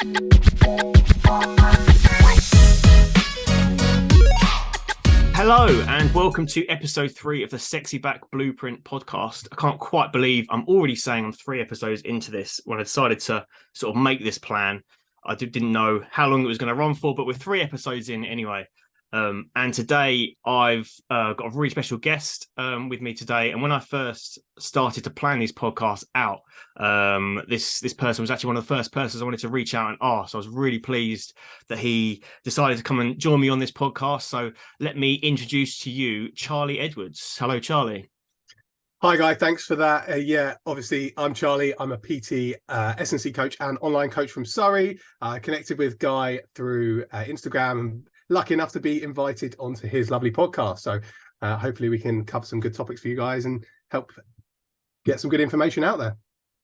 Hello and welcome to episode 3 of the Sexy Back Blueprint podcast. I can't quite believe I'm already saying I'm 3 episodes into this when I decided to sort of make this plan. I didn't know how long it was going to run for, but we're 3 episodes in anyway. And today I've got a really special guest with me today. And when I first started to plan these podcasts out, this person was actually one of the first persons I wanted to reach out and ask. So I was really pleased that he decided to come and join me on this podcast. So let me introduce to you Charlie Edwards. Hello, Charlie. Hi, Guy. Thanks for that. Obviously, I'm Charlie. I'm a PT, S&C coach and online coach from Surrey. I connected with Guy through Instagram and lucky enough to be invited onto his lovely podcast. So hopefully we can cover some good topics for you guys and help get some good information out there.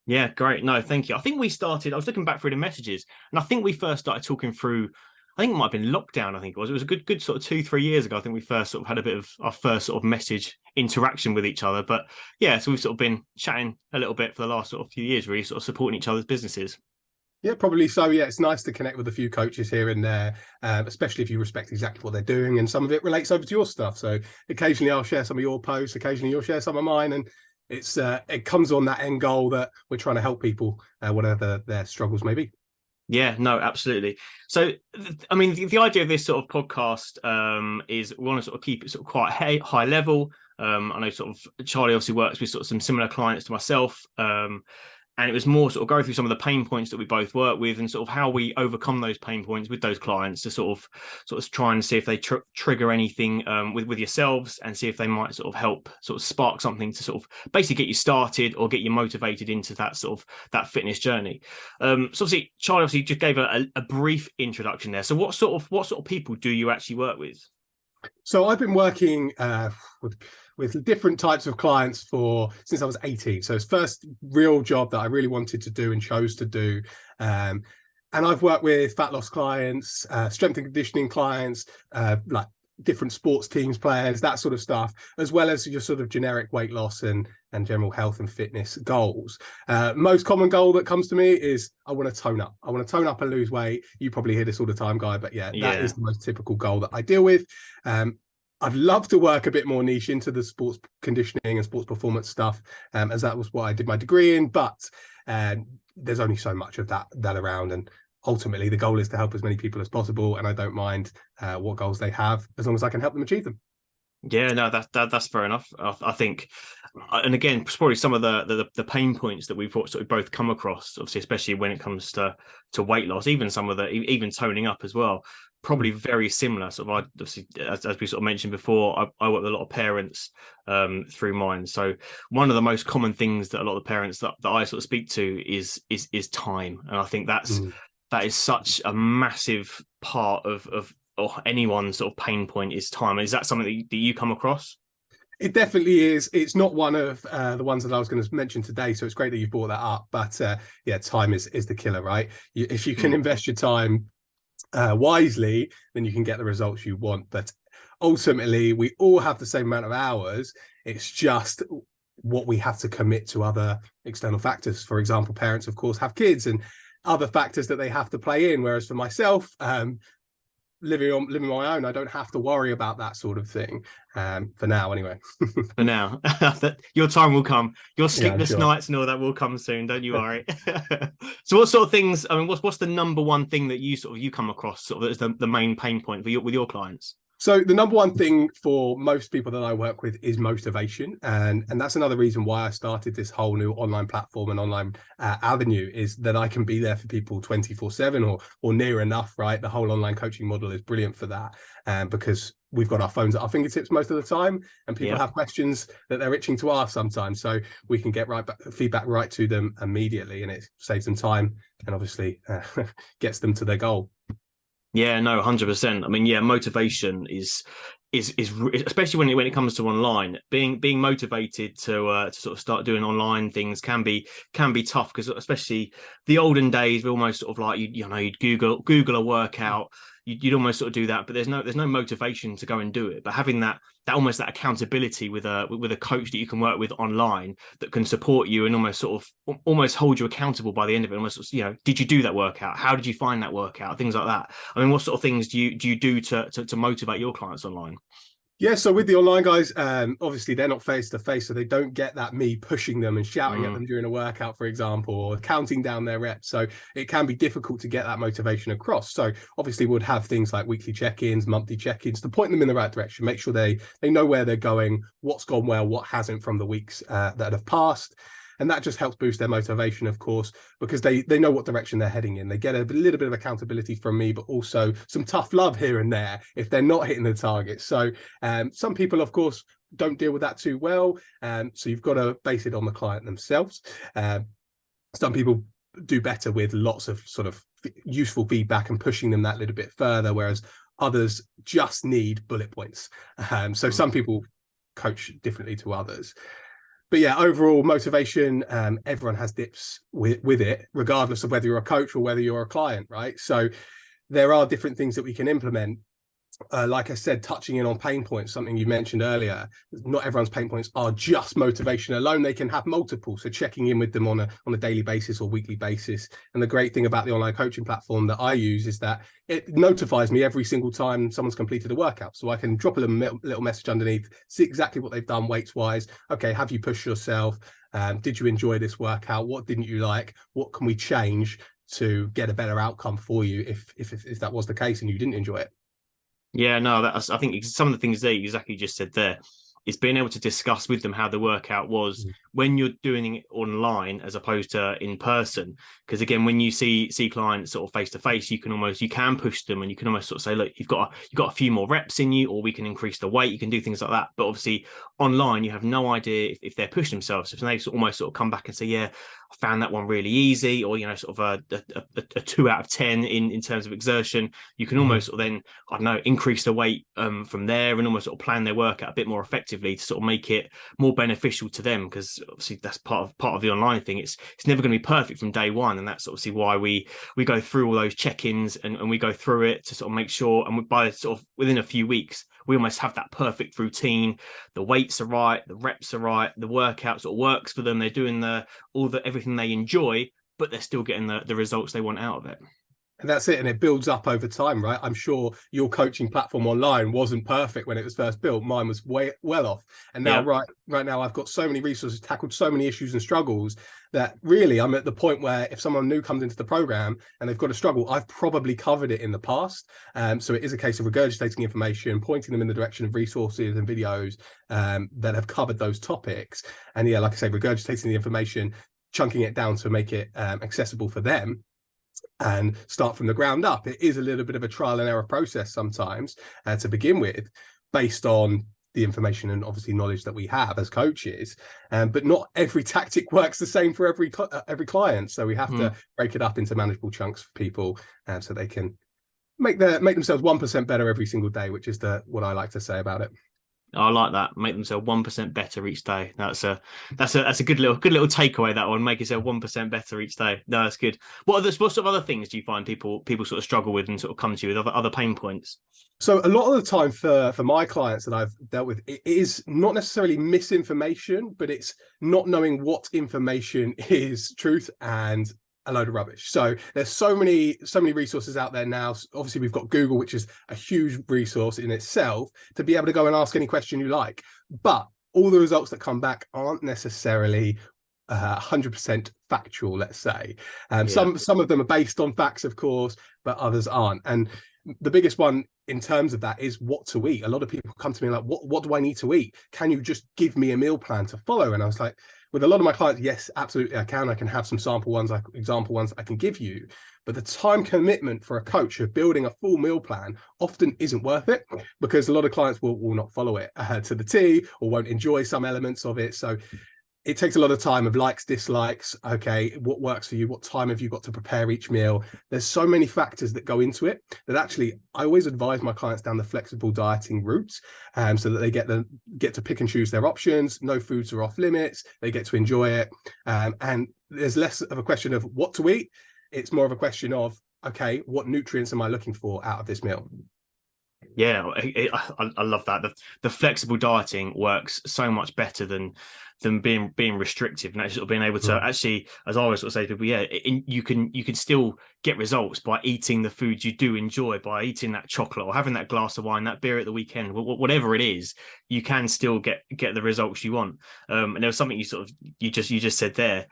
Yeah, great. No, thank you. I think I was looking back through the messages and I think we first started talking through, I think it might have been lockdown. I think it was a good sort of 2-3 years ago. I think we first sort of had a bit of our first sort of message interaction with each other. But yeah, so we've sort of been chatting a little bit for the last sort of few years, really sort of supporting each other's businesses. Yeah, probably so. Yeah, it's nice to connect with a few coaches here and there, especially if you respect exactly what they're doing. And some of it relates over to your stuff. So occasionally I'll share some of your posts, occasionally you'll share some of mine. And it comes on that end goal that we're trying to help people, whatever their struggles may be. Yeah, no, absolutely. So, I mean, the idea of this sort of podcast is we want to sort of keep it sort of quite high level. I know sort of Charlie obviously works with sort of some similar clients to myself. And it was more sort of go through some of the pain points that we both work with and sort of how we overcome those pain points with those clients to sort of try and see if they trigger anything with yourselves and see if they might sort of help sort of spark something to sort of basically get you started or get you motivated into that sort of that fitness journey. So obviously Charlie obviously just gave a brief introduction there. So what sort of people do you actually work with? So I've been working with different types of clients since I was 18. So it's first real job that I really wanted to do and chose to do. And I've worked with fat loss clients, strength and conditioning clients, like different sports teams, players, that sort of stuff, as well as your sort of generic weight loss and general health and fitness goals. Most common goal that comes to me is I want to tone up. I want to tone up and lose weight. You probably hear this all the time, Guy, but yeah, that is the most typical goal that I deal with. I'd love to work a bit more niche into the sports conditioning and sports performance stuff, as that was what I did my degree in, but there's only so much of that around. And ultimately the goal is to help as many people as possible. And I don't mind what goals they have, as long as I can help them achieve them. Yeah, no, that's fair enough. I think, and again, probably some of the pain points that we've sort of both come across, obviously, especially when it comes to weight loss, even some of even toning up as well, probably very similar. Sort of, obviously, as we sort of mentioned before, I work with a lot of parents through mine. So one of the most common things that a lot of the parents that I sort of speak to is time, and I think that is such a massive part of or anyone's sort of pain point is time. Is that something that you come across? It definitely is. It's not one of the ones that I was going to mention today, so it's great that you brought that up. But yeah, time is the killer, right? If you can invest your time wisely, then you can get the results you want. But ultimately, we all have the same amount of hours. It's just what we have to commit to other external factors. For example, parents, of course, have kids and other factors that they have to play in. Whereas for myself, living on my own, I don't have to worry about that sort of thing, for now anyway. For now. Your time will come. Your sleepless nights and all that will come soon, don't you worry. So what sort of things, I mean, what's the number one thing that you come across sort of as the main pain point with your clients? So the number one thing for most people that I work with is motivation. And that's another reason why I started this whole new online platform and online avenue, is that I can be there for people 24/7 or near enough, right? The whole online coaching model is brilliant for that, because we've got our phones at our fingertips most of the time, and people have questions that they're itching to ask sometimes. So we can get feedback right to them immediately, and it saves them time and obviously gets them to their goal. Yeah, no, 100%. I mean, yeah, motivation is especially when it comes to online, being motivated to sort of start doing online things can be tough, because especially the olden days, we almost sort of like you'd Google a workout, you'd almost sort of do that, but there's no motivation to go and do it. But having that almost that accountability with a coach that you can work with online that can support you and almost hold you accountable by the end of it. Almost, did you do that workout? How did you find that workout? Things like that. I mean, what sort of things do you do to motivate your clients online? Yeah, so with the online guys, obviously they're not face to face, so they don't get that me pushing them and shouting at them during a workout, for example, or counting down their reps. So it can be difficult to get that motivation across. So obviously we'd have things like weekly check-ins, monthly check-ins to point them in the right direction, make sure they know where they're going, what's gone well, what hasn't from the weeks that have passed. And that just helps boost their motivation, of course, because they know what direction they're heading in. They get a little bit of accountability from me, but also some tough love here and there if they're not hitting the target. So some people, of course, don't deal with that too well. So you've got to base it on the client themselves. Some people do better with lots of sort of useful feedback and pushing them that little bit further, whereas others just need bullet points. So some people coach differently to others. But yeah, overall motivation, everyone has dips with it, regardless of whether you're a coach or whether you're a client, right? So there are different things that we can implement. Like I said, touching in on pain points, something you mentioned earlier. Not everyone's pain points are just motivation alone. They can have multiple. So checking in with them on a daily basis or weekly basis. And the great thing about the online coaching platform that I use is that it notifies me every single time someone's completed a workout. So I can drop a little message underneath, see exactly what they've done weights wise. Okay, have you pushed yourself? Did you enjoy this workout? What didn't you like? What can we change to get a better outcome for you if that was the case and you didn't enjoy it? Yeah, no, I think some of the things that you exactly just said there is being able to discuss with them how the workout was when you're doing it online as opposed to in person. Because again, when you see clients sort of face to face, you can push them and you can almost sort of say, look, you've got a few more reps in you, or we can increase the weight. You can do things like that. But obviously online, you have no idea if they're pushing themselves. If they almost come back and say, yeah, I found that one really easy, or sort of a 2 out of 10 in terms of exertion, you can almost sort of then, I don't know, increase the weight from there and almost sort of plan their workout a bit more effectively to sort of make it more beneficial to them, because obviously that's part of the online thing. It's never going to be perfect from day one, and that's obviously why we go through all those check-ins and we go through it to sort of make sure, and by sort of within a few weeks we almost have that perfect routine. The weights are right, the reps are right, the workout sort of works for them, they're doing everything they enjoy, but they're still getting the results they want out of it. And that's it. And it builds up over time, right? I'm sure your coaching platform online wasn't perfect when it was first built. Mine was way well off. And now, right now, I've got so many resources, tackled so many issues and struggles that really I'm at the point where if someone new comes into the program and they've got a struggle, I've probably covered it in the past. So it is a case of regurgitating information, pointing them in the direction of resources and videos that have covered those topics. And yeah, like I say, regurgitating the information, chunking it down to make it accessible for them, and start from the ground up. It is a little bit of a trial and error process sometimes to begin with, based on the information and obviously knowledge that we have as coaches. But not every tactic works the same for every client. So we have to break it up into manageable chunks for people, so they can make themselves 1% better every single day, which is what I like to say about it. I like that. Make themselves 1% better each day. That's a good little takeaway. That one. Make yourself 1% better each day. No, that's good. What sort of other things do you find people sort of struggle with and sort of come to you with other pain points? So a lot of the time for my clients that I've dealt with, it is not necessarily misinformation, but it's not knowing what information is truth and a load of rubbish. So there's so many resources out there now. Obviously we've got Google, which is a huge resource in itself to be able to go and ask any question you like, but all the results that come back aren't necessarily 100% factual, let's say. Some of them are based on facts, of course, but others aren't. And the biggest one in terms of that is what to eat. A lot of people come to me like, what do I need to eat? Can you just give me a meal plan to follow? And I was like, with a lot of my clients, yes, absolutely, I can. I can have some example ones I can give you. But the time commitment for a coach of building a full meal plan often isn't worth it, because a lot of clients will not follow it to the T, or won't enjoy some elements of it. So it takes a lot of time of likes, dislikes. Okay, what works for you? What time have you got to prepare each meal? There's so many factors that go into it that actually I always advise my clients down the flexible dieting route, so that they get to pick and choose their options. No foods are off limits. They get to enjoy it, and there's less of a question of what to eat. It's more of a question of, okay, what nutrients am I looking for out of this meal? Yeah, I love that. The flexible dieting works so much better than being restrictive, and actually sort of being able to Mm. actually, as I always sort of say to people, yeah, you can still get results by eating the foods you do enjoy, by eating that chocolate or having that glass of wine, that beer at the weekend, whatever it is, you can still get the results you want. And there was something you just said there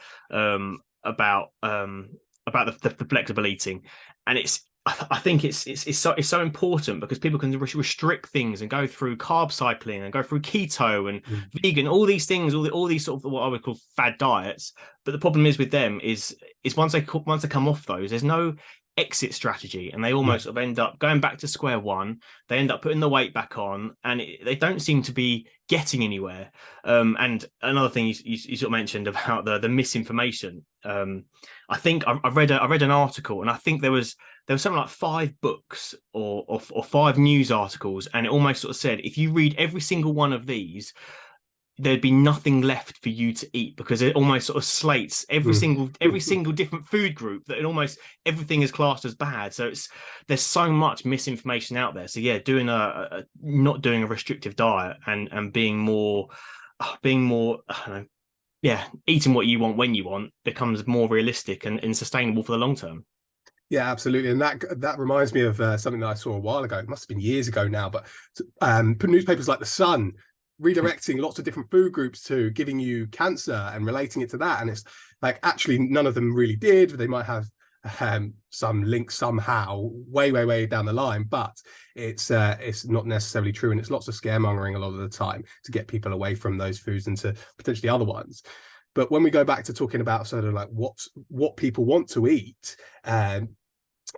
about the flexible eating, and I think it's so important because people can restrict things and go through carb cycling and go through keto and Mm. vegan, all these things, all these sort of what I would call fad diets. But the problem is with them is once they come off those, there's no exit strategy, and they Yeah. almost sort of end up going back to square one. They end up putting the weight back on, and they don't seem to be getting anywhere. And another thing you sort of mentioned about the misinformation. I think I read an article, and I think there was something like 5 books or 5 news articles, and it almost sort of said if you read every single one of these, there'd be nothing left for you to eat, because it almost sort of slates every Mm. single different food group, that it almost everything is classed as bad. So there's so much misinformation out there. So yeah, doing not doing a restrictive diet and being more I don't know, yeah, eating what you want when you want becomes more realistic and sustainable for the long term. Yeah, absolutely. And that reminds me of something that I saw a while ago. It must have been years ago now, but newspapers like The Sun redirecting lots of different food groups to giving you cancer and relating it to that. And it's like, actually, none of them really did. They might have some link somehow way down the line, but it's not necessarily true. And it's lots of scaremongering a lot of the time to get people away from those foods and to potentially other ones. But when we go back to talking about sort of like what people want to eat,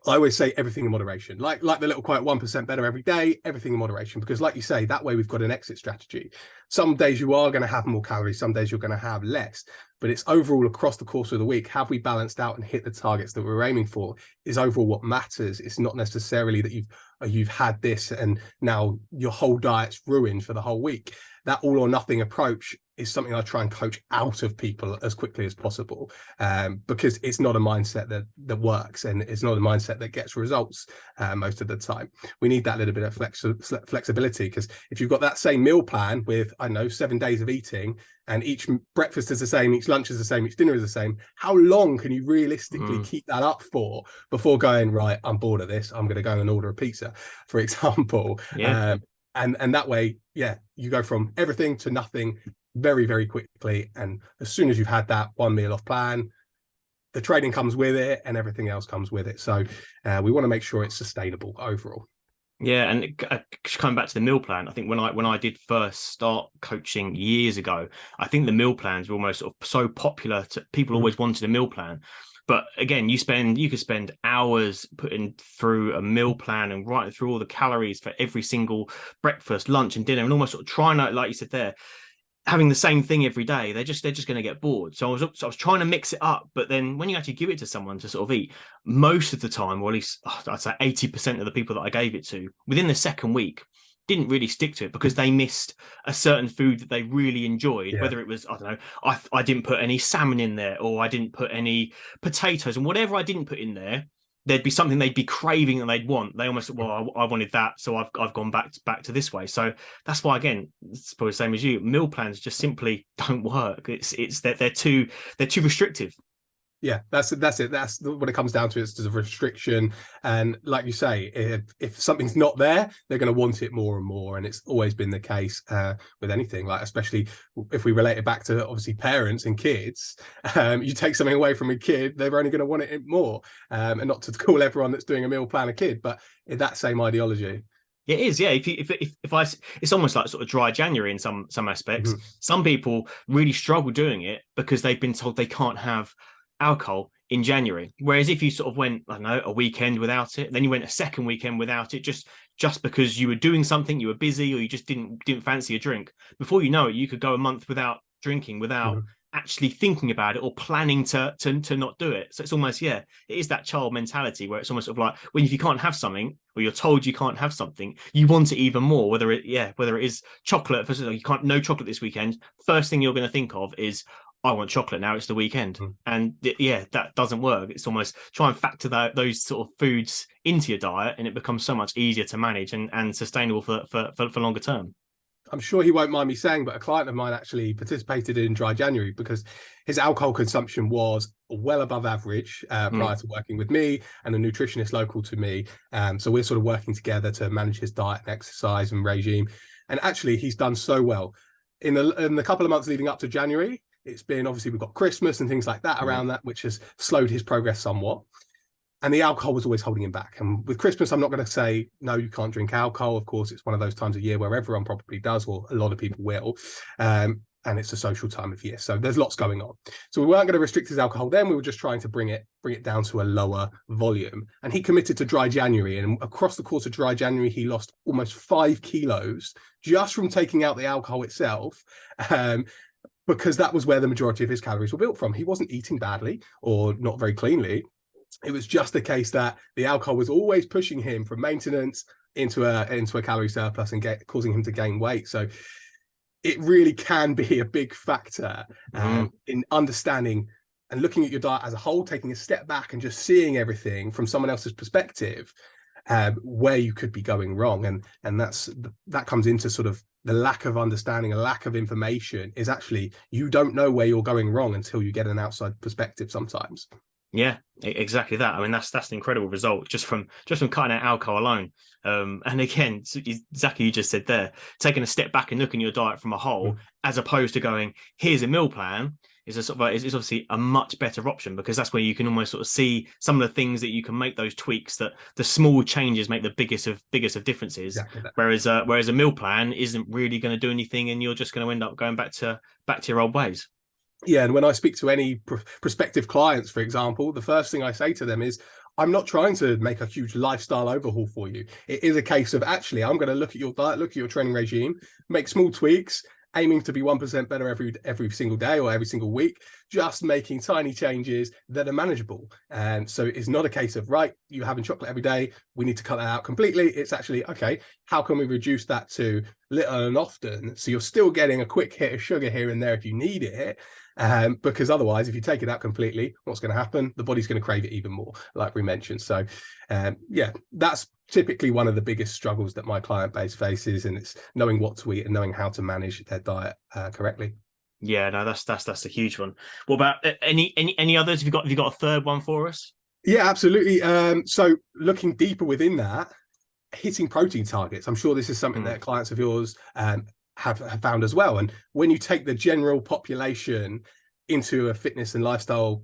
I always say everything in moderation, like the little quote, 1% better every day, everything in moderation, because like you say, that way we've got an exit strategy. Some days you are going to have more calories, some days you're going to have less, but it's overall across the course of the week, have we balanced out and hit the targets that we're aiming for is overall what matters. It's not necessarily that you've had this and now your whole diet's ruined for the whole week. That all or nothing approach is something I try and coach out of people as quickly as possible, because it's not a mindset that works, and it's not a mindset that gets results most of the time. We need that little bit of flexibility, because if you've got that same meal plan with, I don't know, 7 days of eating, and each breakfast is the same, each lunch is the same, each dinner is the same, how long can you realistically keep that up for before going, right, I'm bored of this, I'm going to go and order a pizza, for example? Yeah. And that way, yeah, you go from everything to nothing very quickly. And as soon as you've had that one meal off plan, the training comes with it and everything else comes with it. So we want to make sure it's sustainable overall. Yeah, and coming back to the meal plan, I think when I did first start coaching years ago, I think the meal plans were almost sort of so popular to people always wanted a meal plan. But again, you could spend hours putting through a meal plan and writing through all the calories for every single breakfast, lunch, and dinner, and almost sort of trying to, like you said there, having the same thing every day. They're just going to get bored. So I was trying to mix it up, but then when you actually give it to someone to sort of eat, most of the time, or at least I'd say 80% of the people that I gave it to, within the second week, didn't really stick to it because they missed a certain food that they really enjoyed. Yeah. Whether it was, I don't know, I didn't put any salmon in there, or I didn't put any potatoes, and whatever I didn't put in there, there'd be something they'd be craving and they'd want. They almost, well, I wanted that, so I've gone back to this way. So that's why, again, it's probably the same as you. Meal plans just simply don't work. It's that they're too restrictive. Yeah, that's it. That's what it comes down to. It's a restriction, and like you say, if something's not there, they're going to want it more and more, and it's always been the case with anything. Like, especially if we relate it back to obviously parents and kids, you take something away from a kid, they're only going to want it more. And not to call everyone that's doing a meal plan a kid, but that same ideology. It is, yeah. If I, it's almost like sort of dry January in some aspects. Mm-hmm. Some people really struggle doing it because they've been told they can't have alcohol in January. Whereas if you sort of went, I don't know, a weekend without it, then you went a second weekend without it, just because you were doing something, you were busy, or you just didn't fancy a drink. Before you know it, you could go a month without drinking, without actually thinking about it or planning to not do it. So it's almost, yeah, it is that child mentality where it's almost sort of like, when if you can't have something, or you're told you can't have something, you want it even more. Whether it is chocolate, for you can't, no chocolate this weekend. First thing you're going to think of is, I want chocolate now, it's the weekend. Mm. And yeah, that doesn't work. It's almost try and factor those sort of foods into your diet, and it becomes so much easier to manage and sustainable for longer term. I'm sure he won't mind me saying, but a client of mine actually participated in Dry January because his alcohol consumption was well above average prior to working with me and a nutritionist local to me. So we're sort of working together to manage his diet and exercise and regime. And actually, he's done so well. In the couple of months leading up to January, it's been, obviously, we've got Christmas and things like that around that, which has slowed his progress somewhat. And the alcohol was always holding him back. And with Christmas, I'm not going to say, no, you can't drink alcohol. Of course, it's one of those times of year where everyone probably does, or a lot of people will. And it's a social time of year. So there's lots going on. So we weren't going to restrict his alcohol then. We were just trying to bring it down to a lower volume. And he committed to Dry January. And across the course of Dry January, he lost almost 5 kilos just from taking out the alcohol itself. Because that was where the majority of his calories were built from. He wasn't eating badly or not very cleanly. It was just a case that the alcohol was always pushing him from maintenance into a calorie surplus and causing him to gain weight. So it really can be a big factor in understanding and looking at your diet as a whole, taking a step back and just seeing everything from someone else's perspective, where you could be going wrong. And that comes into sort of the lack of understanding, a lack of information is actually, you don't know where you're going wrong until you get an outside perspective sometimes. Yeah, exactly that. I mean, that's an incredible result just from cutting out alcohol alone. And again, exactly you just said there, taking a step back and looking at your diet from a whole, as opposed to going, here's a meal plan, is obviously a much better option, because that's where you can almost sort of see some of the things that you can make, those tweaks, that the small changes make the biggest of differences. Exactly. Whereas a meal plan isn't really going to do anything, and you're just going to end up going back to your old ways. Yeah, and when I speak to any prospective clients, for example, the first thing I say to them is, I'm not trying to make a huge lifestyle overhaul for you. It is a case of, actually, I'm going to look at your diet, look at your training regime, make small tweaks, aiming to be 1% better every single day or every single week, just making tiny changes that are manageable. And so it's not a case of, right, you're having chocolate every day, we need to cut that out completely. It's actually, okay, how can we reduce that to little and often, so you're still getting a quick hit of sugar here and there if you need it, because otherwise, if you take it out completely, what's going to happen? The body's going to crave it even more, like we mentioned. So yeah, that's typically one of the biggest struggles that my client base faces, and it's knowing what to eat and knowing how to manage their diet correctly. Yeah, no, that's a huge one. What about any others? Have you got a third one for us? Yeah, absolutely. So looking deeper within that, hitting protein targets. I'm sure this is something that clients of yours have found as well. And when you take the general population into a fitness and lifestyle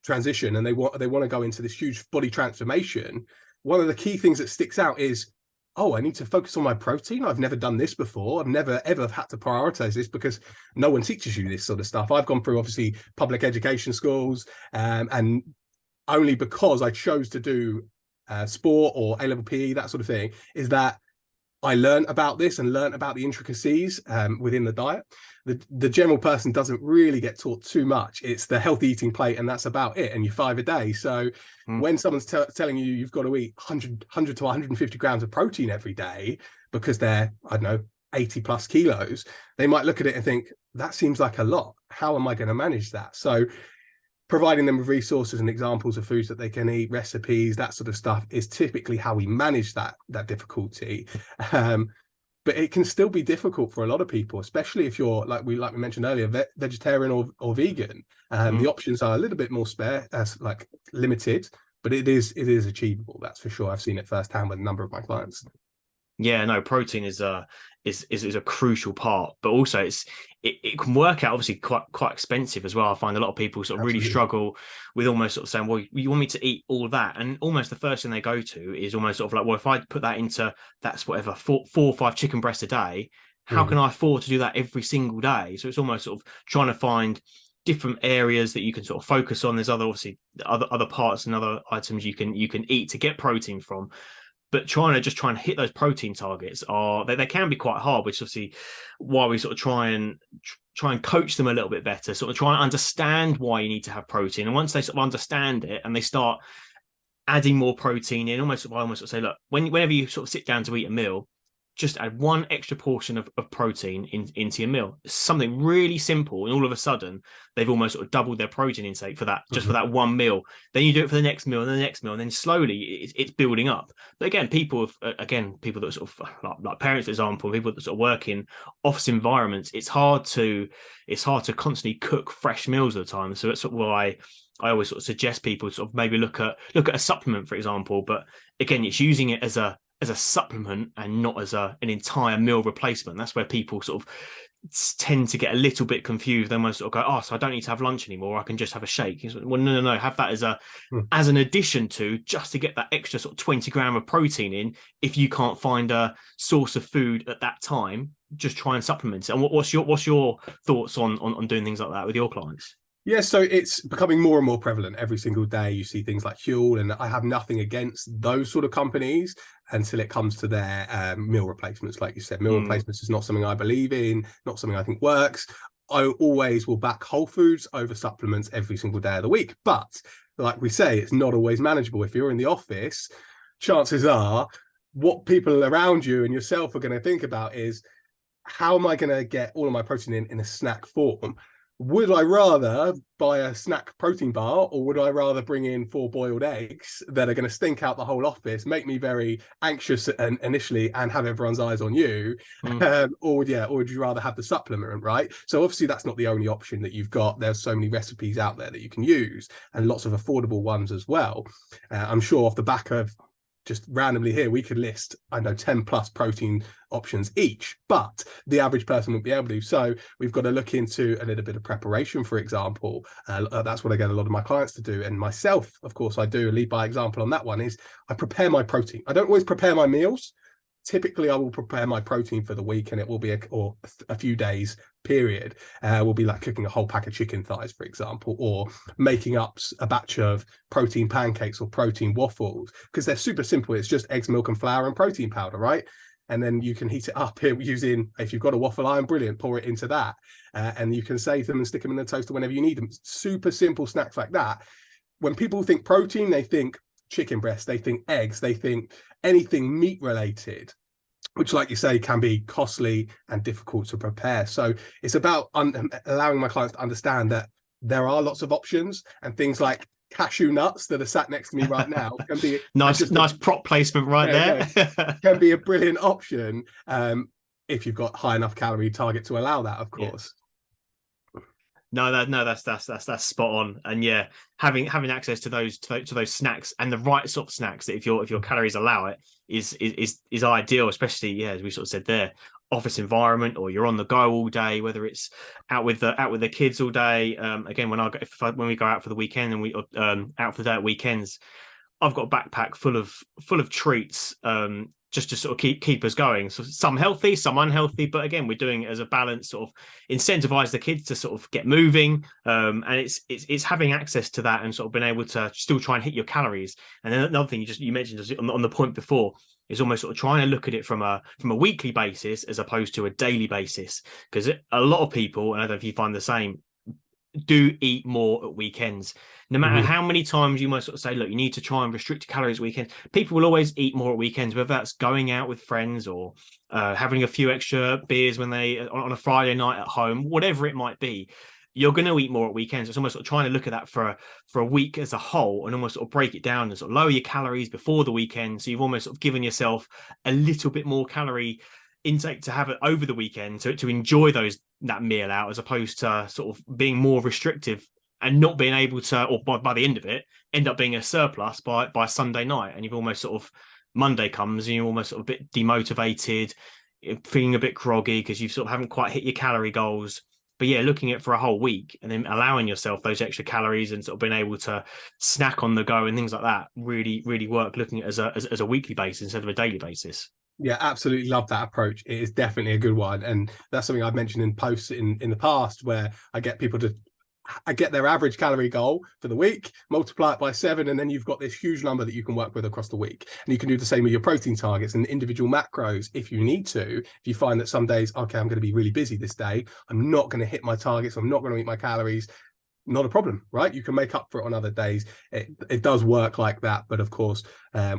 transition, and they want to go into this huge body transformation, one of the key things that sticks out is, oh, I need to focus on my protein. I've never done this before. I've never, ever had to prioritize this because no one teaches you this sort of stuff. I've gone through, obviously, public education schools, and only because I chose to do sport or A-level PE, that sort of thing, is that I learned about this and learned about the intricacies within the diet. The general person doesn't really get taught too much. It's the healthy eating plate, and that's about it. And you're 5 a day. So when someone's telling you you've got to eat 100 to 150 grams of protein every day because they're, I don't know, 80 plus kilos, they might look at it and think, that seems like a lot. How am I going to manage that? So providing them with resources and examples of foods that they can eat, recipes, that sort of stuff, is typically how we manage that difficulty. But it can still be difficult for a lot of people, especially if you're, like we mentioned earlier, vegetarian or vegan. The options are a little bit more limited, but it is achievable. That's for sure. I've seen it firsthand with a number of my clients. Yeah, no, protein is a crucial part, but also it can work out obviously quite expensive as well. I find a lot of people sort of really struggle with almost sort of saying, well, you want me to eat all that, and almost the first thing they go to is almost sort of like, well, if I put that into, that's whatever, 4 or 5 chicken breasts a day, how can I afford to do that every single day? So it's almost sort of trying to find different areas that you can sort of focus on. There's obviously other parts and other items you can eat to get protein from. But trying to hit those protein targets they can be quite hard, which is obviously why we sort of try and coach them a little bit better, sort of try and understand why you need to have protein. And once they sort of understand it and they start adding more protein in, I almost sort of say, look, whenever you sort of sit down to eat a meal, just add one extra portion of protein into your meal. Something really simple, and all of a sudden they've almost sort of doubled their protein intake for that, just for that one meal. Then you do it for the next meal and the next meal, and then slowly it's building up. But again, people that sort of like parents, for example, people that sort of work in office environments, it's hard to constantly cook fresh meals at the time. So that's sort of why I always sort of suggest people sort of maybe look at a supplement, for example. But again, it's using it as a supplement and not as an entire meal replacement. That's where people sort of tend to get a little bit confused. They almost sort of go, oh, so I don't need to have lunch anymore, I can just have a shake. Well, no, have that as an addition to, just to get that extra sort of 20 gram of protein in. If you can't find a source of food at that time, just try and supplement it. And what's your thoughts on doing things like that with your clients? Yeah, so it's becoming more and more prevalent every single day. You see things like Huel, and I have nothing against those sort of companies until it comes to their meal replacements. Like you said, meal replacements is not something I believe in, not something I think works. I always will back whole foods over supplements every single day of the week. But like we say, it's not always manageable. If you're in the office, chances are what people around you and yourself are going to think about is, how am I going to get all of my protein in a snack form? Would I rather buy a snack protein bar, or would I rather bring in 4 boiled eggs that are going to stink out the whole office, make me very anxious initially, and have everyone's eyes on you? Or would you rather have the supplement, right? So obviously that's not the only option that you've got. There's so many recipes out there that you can use, and lots of affordable ones as well. I'm sure off the back of just randomly here, we could list, 10 plus protein options each, but the average person wouldn't be able to. So we've got to look into a little bit of preparation, for example. That's what I get a lot of my clients to do. And myself, of course, I do lead by example on that one. Is I prepare my protein. I don't always prepare my meals. Typically, I will prepare my protein for the week, and it will be a few days period. Will be like cooking a whole pack of chicken thighs, for example, or making up a batch of protein pancakes or protein waffles, because they're super simple. It's just eggs, milk, and flour and protein powder, right? And then you can heat it up using, if you've got a waffle iron, brilliant, pour it into that, and you can save them and stick them in the toaster whenever you need them. Super simple snacks like that. When people think protein, they think chicken breast, they think eggs, they think anything meat related, which, like you say, can be costly and difficult to prepare. So it's about allowing my clients to understand that there are lots of options, and things like cashew nuts that are sat next to me right now can be nice prop placement right there. Can be a brilliant option if you've got high enough calorie target to allow that, of course. No, that's spot on. And yeah, having access to those snacks, and the right sort of snacks that if your calories allow it, is ideal, especially as we sort of said there, office environment, or you're on the go all day, whether it's out with the kids all day. Again, when we go out for the weekend, and we out for the day at weekends, I've got a backpack full of treats, just to sort of keep us going. So some healthy, some unhealthy, but again, we're doing it as a balance, sort of incentivize the kids to sort of get moving. And it's having access to that, and sort of being able to still try and hit your calories. And then another thing you mentioned on the point before is almost sort of trying to look at it from a weekly basis as opposed to a daily basis, because a lot of people, and I don't know if you find the same, do eat more at weekends. No matter how many times you might sort of say, look, you need to try and restrict your calories at weekends, people will always eat more at weekends, whether that's going out with friends or having a few extra beers when they on a Friday night at home, whatever it might be. You're going to eat more at weekends. It's almost sort of trying to look at that for a week as a whole, and almost sort of break it down and sort of lower your calories before the weekend. So you've almost sort of given yourself a little bit more calorie intake to have it over the weekend to enjoy that meal out, as opposed to sort of being more restrictive and not being able to, or by the end of it, end up being a surplus by Sunday night. And you've almost sort of, Monday comes and you're almost sort of a bit demotivated, feeling a bit groggy because you sort of haven't quite hit your calorie goals. But yeah, looking at it for a whole week and then allowing yourself those extra calories and sort of being able to snack on the go and things like that really, really work, looking at it as a weekly basis instead of a daily basis. Yeah, absolutely love that approach. It is definitely a good one. And that's something I've mentioned in posts in the past, where I get people to get their average calorie goal for the week, multiply it by 7, and then you've got this huge number that you can work with across the week. And you can do the same with your protein targets and individual macros if you need to. If you find that some days, okay, I'm going to be really busy this day, I'm not going to hit my targets, I'm not going to eat my calories, not a problem, right? You can make up for it on other days. It does work like that, but of course,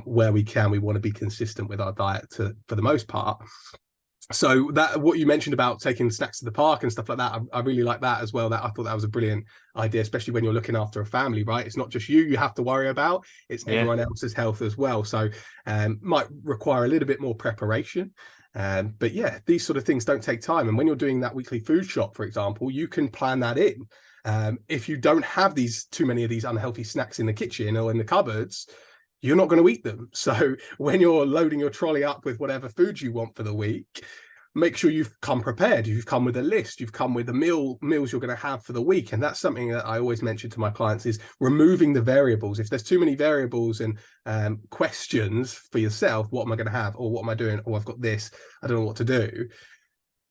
where we can, we want to be consistent with our diet for the most part. So that what you mentioned about taking snacks to the park and stuff like that, I really like that as well. That I thought that was a brilliant idea, especially when you're looking after a family, right? It's not just you have to worry about, it's everyone else's health as well. So might require a little bit more preparation. But yeah, these sort of things don't take time. And when you're doing that weekly food shop, for example, you can plan that in. If you don't have too many of these unhealthy snacks in the kitchen or in the cupboards, you're not going to eat them. So when you're loading your trolley up with whatever food you want for the week, make sure you've come prepared. You've come with a list. You've come with the meals you're going to have for the week. And that's something that I always mention to my clients, is removing the variables. If there's too many variables and questions for yourself, what am I going to have? Or what am I doing? Oh, I've got this, I don't know what to do.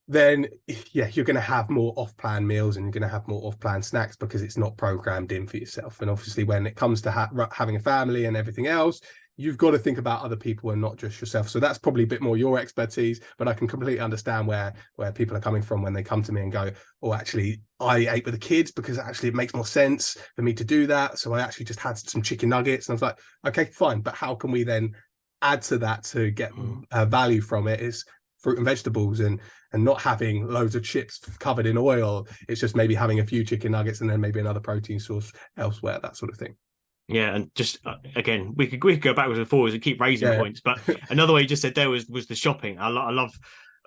Then yeah, you're going to have more off-plan meals and you're going to have more off-plan snacks because it's not programmed in for yourself. And obviously when it comes to having a family and everything else, you've got to think about other people and not just yourself. So that's probably a bit more your expertise, but I can completely understand where people are coming from when they come to me and go, oh, actually I ate with the kids because actually it makes more sense for me to do that. So I actually just had some chicken nuggets. And I was like, okay, fine. But how can we then add to that to get value from it? Is fruit and vegetables and not having loads of chips covered in oil. It's just maybe having a few chicken nuggets and then maybe another protein source elsewhere, that sort of thing. Yeah, and just again, we could go backwards and forwards and keep raising points. But another way you just said there was the shopping. I love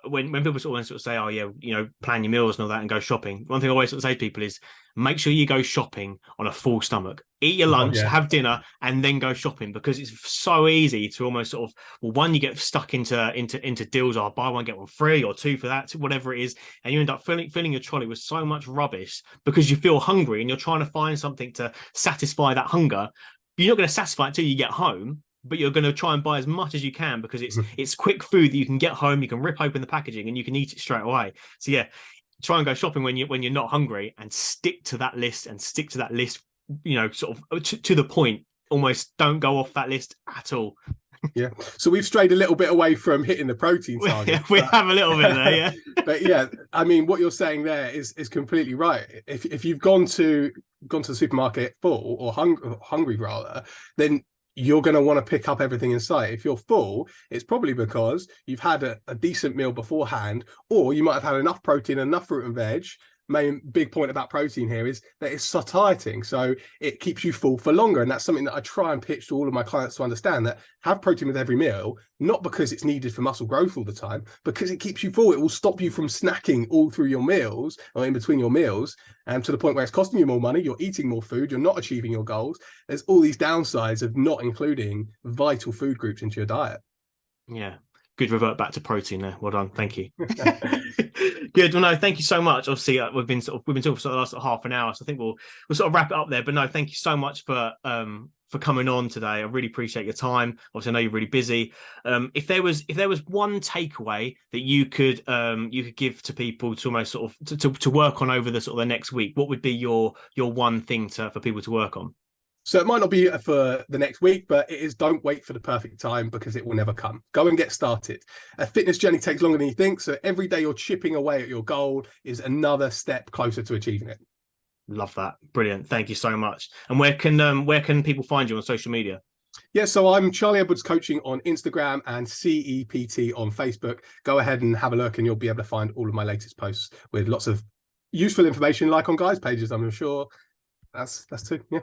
when people sort of say, oh yeah, you know, plan your meals and all that and go shopping. One thing I always sort of say to people is make sure you go shopping on a full stomach. Eat your lunch, have dinner, and then go shopping, because it's so easy to almost sort of, well, one, you get stuck into deals, or buy one get one free, or two for that, whatever it is, and you end up filling your trolley with so much rubbish because you feel hungry and you're trying to find something to satisfy that hunger. You're not going to satisfy it until you get home, but you're going to try and buy as much as you can because it's quick food that you can get home, you can rip open the packaging and you can eat it straight away. So yeah, try and go shopping when you're not hungry, and stick to that list, you know, sort of to the point. Almost don't go off that list at all. Yeah, so we've strayed a little bit away from hitting the protein target. We have a little bit there, yeah. But yeah, I mean, what you're saying there is completely right. If you've gone to the supermarket full or hungry rather, then you're going to want to pick up everything in sight. If you're full, it's probably because you've had a decent meal beforehand, or you might have had enough protein, enough fruit and veg. Main big point about protein here is that it's satiating, so it keeps you full for longer. And that's something that I try and pitch to all of my clients to understand, that have protein with every meal, not because it's needed for muscle growth all the time, because it keeps you full. It will stop you from snacking all through your meals or in between your meals, and to the point where it's costing you more money, you're eating more food, you're not achieving your goals. There's all these downsides of not including vital food groups into your diet. Yeah. Good revert back to protein there. Well done. Thank you. Good. Well, no, thank you so much. Obviously, we've been talking for the last half an hour, so I think we'll sort of wrap it up there. But no, thank you so much for coming on today. I really appreciate your time. Obviously, I know you're really busy. If there was one takeaway that you could give to people to almost sort of to work on over the sort of the next week, what would be your one thing for people to work on? So it might not be for the next week, but it is, don't wait for the perfect time, because it will never come. Go and get started. A fitness journey takes longer than you think. So every day you're chipping away at your goal is another step closer to achieving it. Love that. Brilliant. Thank you so much. And where can people find you on social media? Yeah, so I'm Charlie Edwards Coaching on Instagram and CEPT on Facebook. Go ahead and have a look and you'll be able to find all of my latest posts with lots of useful information, like on guys' pages, I'm sure. That's too, yeah.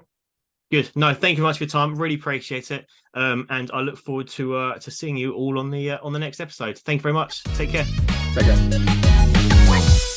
Good. No, thank you very much for your time. Really appreciate it. And I look forward to seeing you all on the next episode. Thank you very much. Take care. Take care.